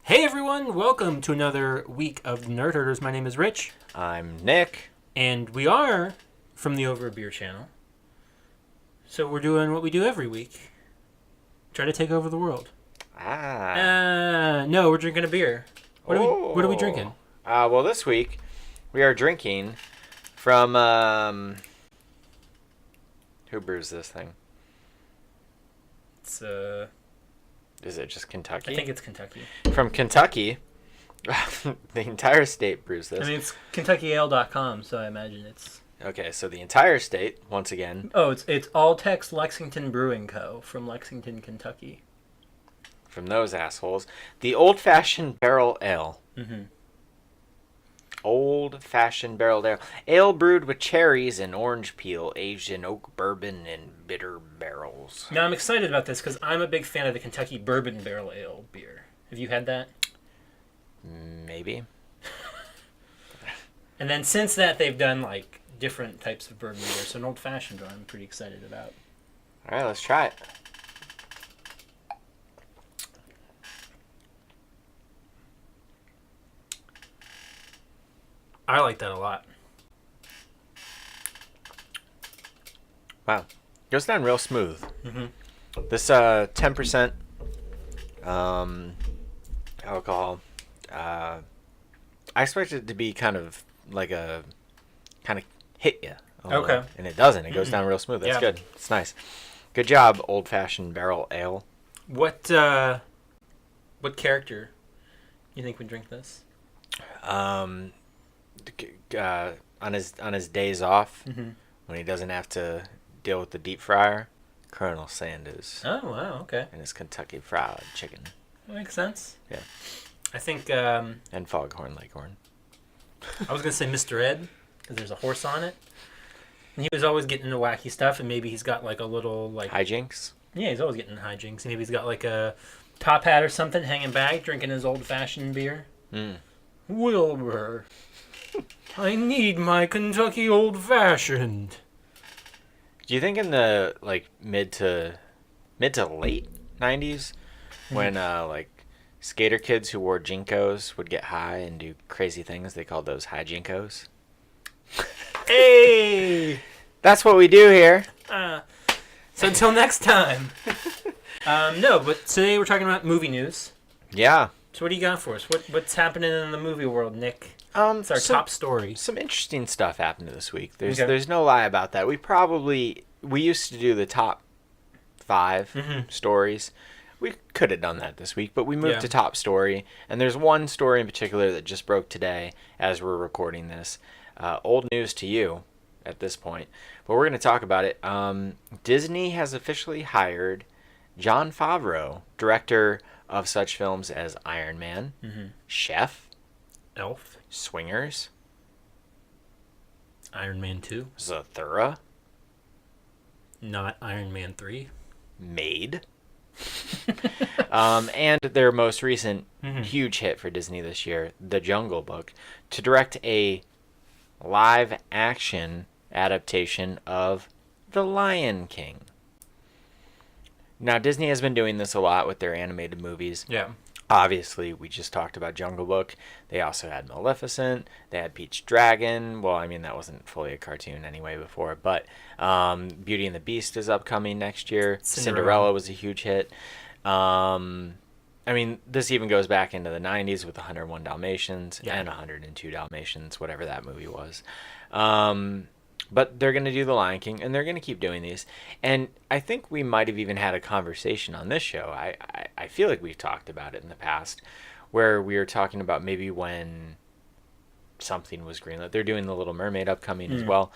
Hey everyone, welcome to another week of Nerd Herders. My name is Rich. I'm Nick. And we are from the Over a Beer channel. So we're doing what we do every week. Try to take over the world. No, we're drinking a beer. What are we drinking? Well, this week we are drinking from, who brews this thing? It's, Is it just Kentucky? I think it's Kentucky. From Kentucky. The entire state brews this. I mean, it's KentuckyAle.com, so I imagine it's... Okay, so the entire state, once again. Oh, it's All-Tex Lexington Brewing Co. from Lexington, Kentucky. From those assholes. The old-fashioned barrel ale. Mm-hmm. Old-fashioned barrel ale. Ale brewed with cherries and orange peel, aged in oak bourbon and bitter barrels. Now, I'm excited about this because I'm a big fan of the Kentucky Bourbon Barrel Ale beer. Have you had that? Maybe. And then since that, they've done, like, different types of bourbon beer. So an old-fashioned one I'm pretty excited about. All right, let's try it. I like that a lot. Wow. Goes down real smooth. Mm-hmm. This 10% alcohol, I expect it to be kind of hit you. Okay. And it doesn't. It goes down real smooth. That's Yeah. good. It's nice. Good job, old-fashioned barrel ale. What character you think would drink this? On his days off, Mm-hmm. when he doesn't have to deal with the deep fryer, Colonel Sanders Oh, wow, okay. and his Kentucky Fried Chicken. That makes sense. Yeah. I think, And Foghorn Leghorn. I was going to say Mr. Ed, because there's a horse on it. And he was always getting into wacky stuff, and maybe he's got, like, a little, like... Hijinks? Yeah, he's always getting in hijinks. Maybe he's got, like, a top hat or something hanging back, drinking his old-fashioned beer. Wilbur, I need my Kentucky old-fashioned. Do you think in the mid to late 90s when skater kids who wore jinkos would get high and do crazy things, they called those high jinkos? Hey! That's what we do here. So until next time. No, but today we're talking about movie news. Yeah. So what do you got for us? What's happening in the movie world, Nick? It's our top story. Some interesting stuff happened this week. There's Okay. there's no lie about that. We used to do the top 5 stories. We could have done that this week, but we moved to top story. And there's one story in particular that just broke today as we're recording this. Old news to you at this point, but we're going to talk about it. Disney has officially hired Jon Favreau, director of such films as Iron Man, Chef, Elf, Swingers, Iron Man 2, Zathura, not Iron Man 3. Maid, and their most recent huge hit for Disney this year, The Jungle Book, to direct a live-action adaptation of The Lion King. Now, Disney has been doing this a lot with their animated movies. Yeah. Obviously, we just talked about Jungle Book. They also had Maleficent. They had Peach Dragon. Well, I mean, that wasn't fully a cartoon anyway before. But Beauty and the Beast is upcoming next year. Cinderella was a huge hit. I mean, this even goes back into the 90s with 101 Dalmatians and 102 Dalmatians, whatever that movie was. But they're going to do The Lion King, and they're going to keep doing these. And I think we might have even had a conversation on this show. I feel like we've talked about it in the past, where we were talking about maybe when something was greenlit. They're doing The Little Mermaid upcoming as well.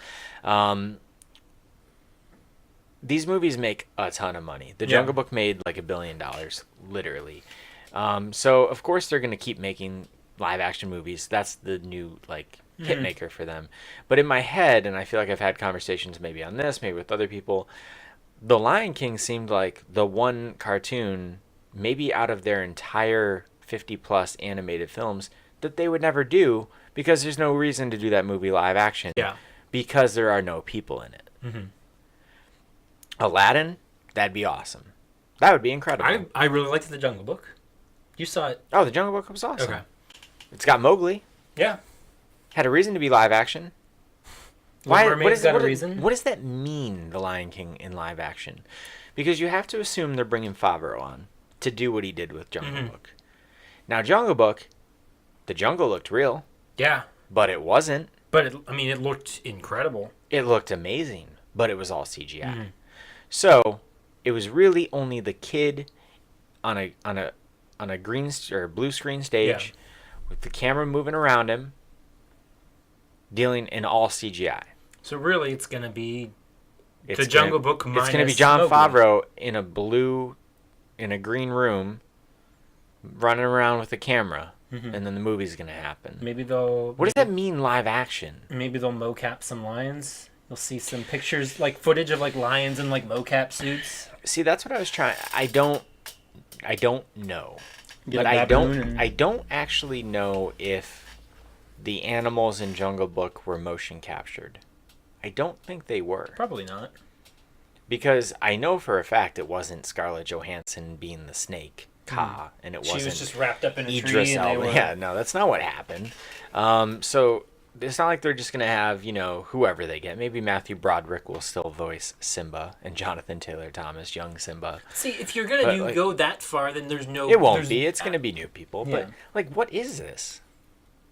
These movies make a ton of money. The Jungle Book made like $1 billion, literally. So, of course, they're going to keep making live-action movies. That's the new, hit maker for them. But in my head, and I feel like I've had conversations maybe on this, maybe with other people, The Lion King seemed like the one cartoon, maybe out of their entire 50-plus animated films, that they would never do because there's no reason to do that movie live action. Yeah. Because there are no people in it. Aladdin, that'd be awesome. That would be incredible. I really liked The Jungle Book. You saw it. Oh, the Jungle Book was awesome. Okay. It's got Mowgli. Yeah. Had a reason to be live action. Why? Mermaid's got a reason. What does that mean, The Lion King in live action? Because you have to assume they're bringing Favreau on to do what he did with Jungle Book. Now, Jungle Book, the jungle looked real. Yeah. But it wasn't. But it looked incredible. It looked amazing, but it was all CGI. So it was really only the kid on a green or blue screen stage with the camera moving around him, dealing in all CGI. So really, it's gonna be the Jungle Book minus. It's gonna be Jon Favreau in a green room, running around with a camera. And then the movie's gonna happen. What does that mean, live action? Maybe they'll mocap some lions. You'll see some pictures, like footage of like lions in like mocap suits. See, that's what I was trying. I don't know. But I don't actually know if the animals in Jungle Book were motion captured. I don't think they were. Probably not. Because I know for a fact it wasn't Scarlett Johansson being the snake. And it wasn't. She was just wrapped up in a Idris tree. And Elba. Yeah, no, that's not what happened. So it's not like they're just gonna have whoever they get. Maybe Matthew Broderick will still voice Simba and Jonathan Taylor Thomas, young Simba. See, if you're gonna go that far, then there's no. It won't be. It's gonna be new people. Yeah. But what is this?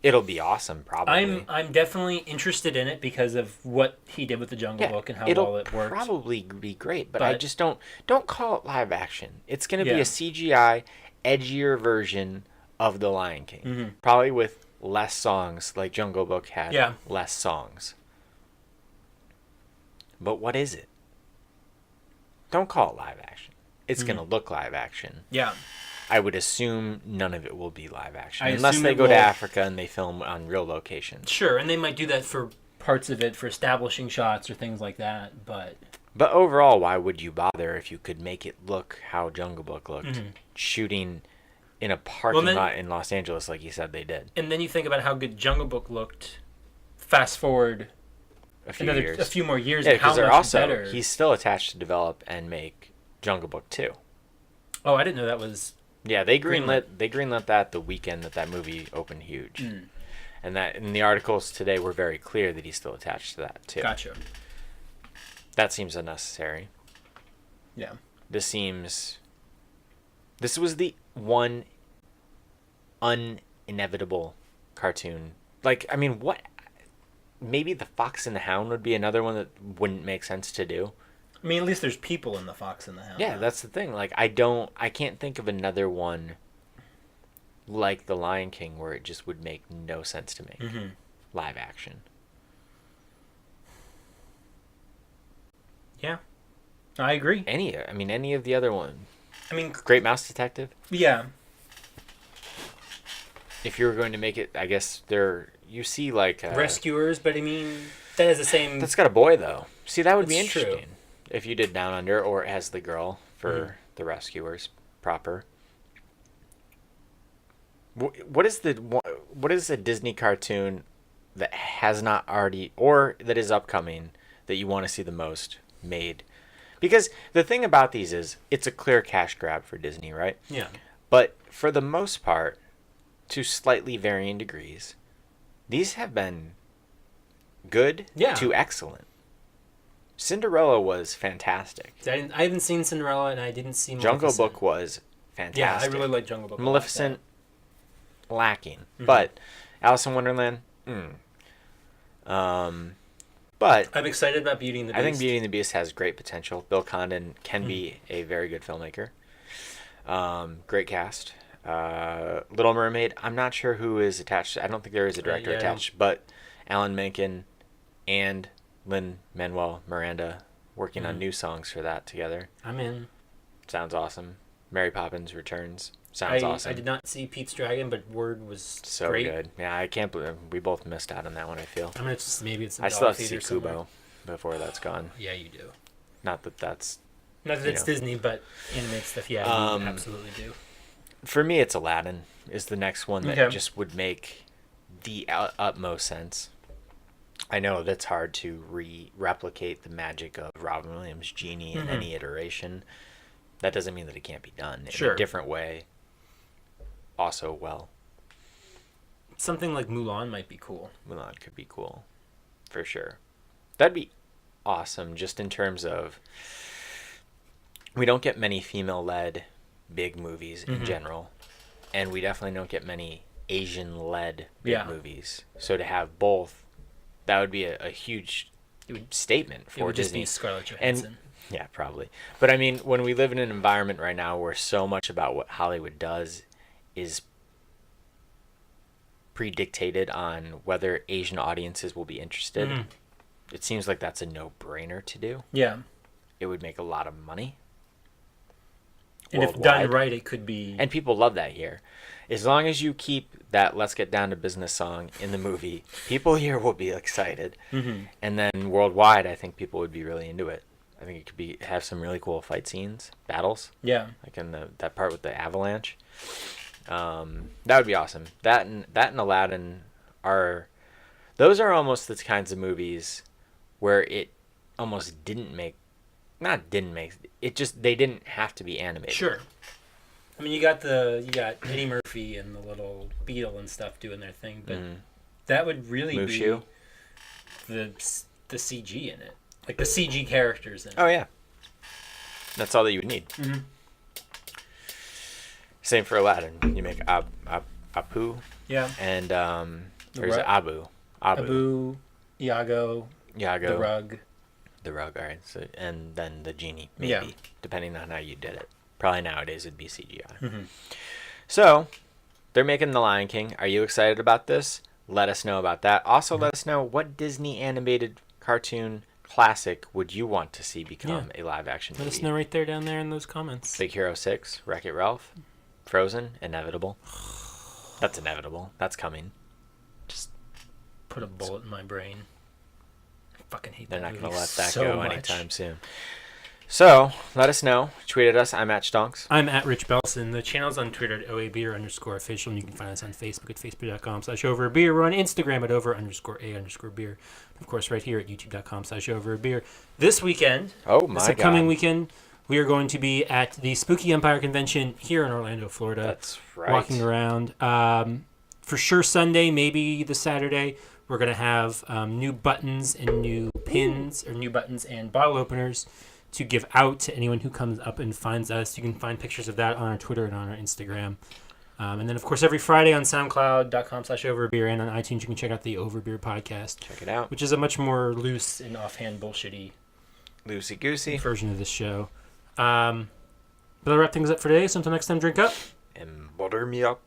It'll be awesome, probably. I'm definitely interested in it because of what he did with the Jungle Book and how well it worked. It'll probably be great, but I just don't call it live action. It's going to be a CGI, edgier version of The Lion King. Probably with less songs, like Jungle Book had less songs. But what is it? Don't call it live action. It's going to look live action. Yeah. I would assume none of it will be live action. Unless they go to Africa and they film on real locations. Sure, and they might do that for parts of it, for establishing shots or things like that, but overall, why would you bother if you could make it look how Jungle Book looked? Shooting in a parking lot in Los Angeles like you said they did. And then you think about how good Jungle Book looked, fast forward a few more years, yeah, and how much better. He's still attached to develop and make Jungle Book 2. Oh, I didn't know that was... Yeah, they greenlit that the weekend that movie opened huge. And that in the articles today were very clear that he's still attached to that too. Gotcha. That seems unnecessary. Yeah. This was the one inevitable cartoon. Like, I mean, what? Maybe The Fox and the Hound would be another one that wouldn't make sense to do. I mean, at least there's people in The Fox and the Hound. Yeah, that's the thing. Like, I can't think of another one like The Lion King where it just would make no sense to make live action. Yeah, I agree. Any of the other one. I mean, Great Mouse Detective. Yeah. If you were going to make it, I guess you see like Rescuers, but I mean that has the same. That's got a boy though. See, that would be That's interesting. True. If you did Down Under or as the girl for the Rescuers proper. What is a Disney cartoon that has not already or that is upcoming that you want to see the most made? Because the thing about these is it's a clear cash grab for Disney, right? Yeah. But for the most part, to slightly varying degrees, these have been good to excellent. Cinderella was fantastic. I haven't seen Cinderella, and I didn't see Maleficent. Jungle Book was fantastic. Yeah, I really like Jungle Book. Maleficent, lacking. But Alice in Wonderland, but I'm excited about Beauty and the Beast. I think Beauty and the Beast has great potential. Bill Condon can be a very good filmmaker. Great cast. Little Mermaid, I'm not sure who is attached. I don't think there is a director attached, but Alan Menken and Lin-Manuel Miranda working on new songs for that together. I'm in. Sounds awesome. Mary Poppins Returns. Sounds awesome. I did not see Pete's Dragon, but word was so great. Good. Yeah, I can't believe we both missed out on that one, I feel. I mean, maybe it's. I still have to see Kubo before that's gone. Yeah, you do. Not that that's. Not that it's Disney, but animated stuff. Yeah, you absolutely do. For me, it's Aladdin. Is the next one that just would make the utmost sense. I know that's hard to replicate the magic of Robin Williams' Genie in any iteration. That doesn't mean that it can't be done in a different way. also well. Something like Mulan might be cool. Mulan could be cool, for sure. That'd be awesome, just in terms of we don't get many female-led big movies in general, and we definitely don't get many Asian-led big movies. So to have both, that would be a huge statement for Disney. It would just be Scarlett Johansson. Yeah, probably. But I mean, when we live in an environment right now where so much about what Hollywood does is predictated on whether Asian audiences will be interested, it seems like that's a no-brainer to do. Yeah. It would make a lot of money. And if done right, it could be... And people love that here. As long as you keep that Let's Get Down to Business song in the movie, people here will be excited. And then worldwide, I think people would be really into it. I think it could have some really cool fight scenes, battles. Yeah. Like in that part with the avalanche. That would be awesome. That and Aladdin those are almost the kinds of movies where it almost they didn't have to be animated. Sure. I mean, you got Eddie Murphy and the little beetle and stuff doing their thing, but that would really Mushu. Be the CG in it, like the CG characters in it. Oh yeah, that's all that you would need. Same for Aladdin. You make Apu. Yeah. And or is it Abu? Abu, Iago. The Rug. The Rug, all right. So, and then the genie, maybe, depending on how you did it. Probably nowadays it'd be CGI. So, they're making The Lion King. Are you excited about this? Let us know about that. Also, let us know what Disney animated cartoon classic would you want to see become a live-action movie. Let us know right there down there in those comments. Big Hero 6, Wreck-It Ralph, Frozen, inevitable. That's inevitable. That's coming. Just put a bullet in my brain. I fucking hate They're that not movie going to let that so go much. anytime soon. So, let us know. Tweet at us. I'm at Stonks. I'm at Rich Belson. The channel's on Twitter at OABeer_official, and you can find us on Facebook at facebook.com/overbeer. We're on Instagram at over_a_beer. Of course, right here at youtube.com/overbeer. This weekend, this upcoming weekend, we are going to be at the Spooky Empire Convention here in Orlando, Florida. That's right. Walking around. For sure Sunday, maybe the Saturday, we're going to have new buttons and new pins, or new buttons and bottle openers to give out to anyone who comes up and finds us. You can find pictures of that on our Twitter and on our Instagram. And then, of course, every Friday on SoundCloud.com/Overbeer and on iTunes, you can check out the Overbeer podcast. Check it out. Which is a much more loose and offhand bullshitty loosey-goosey version of this show. But I'll wrap things up for today. So until next time, drink up. And butter me up.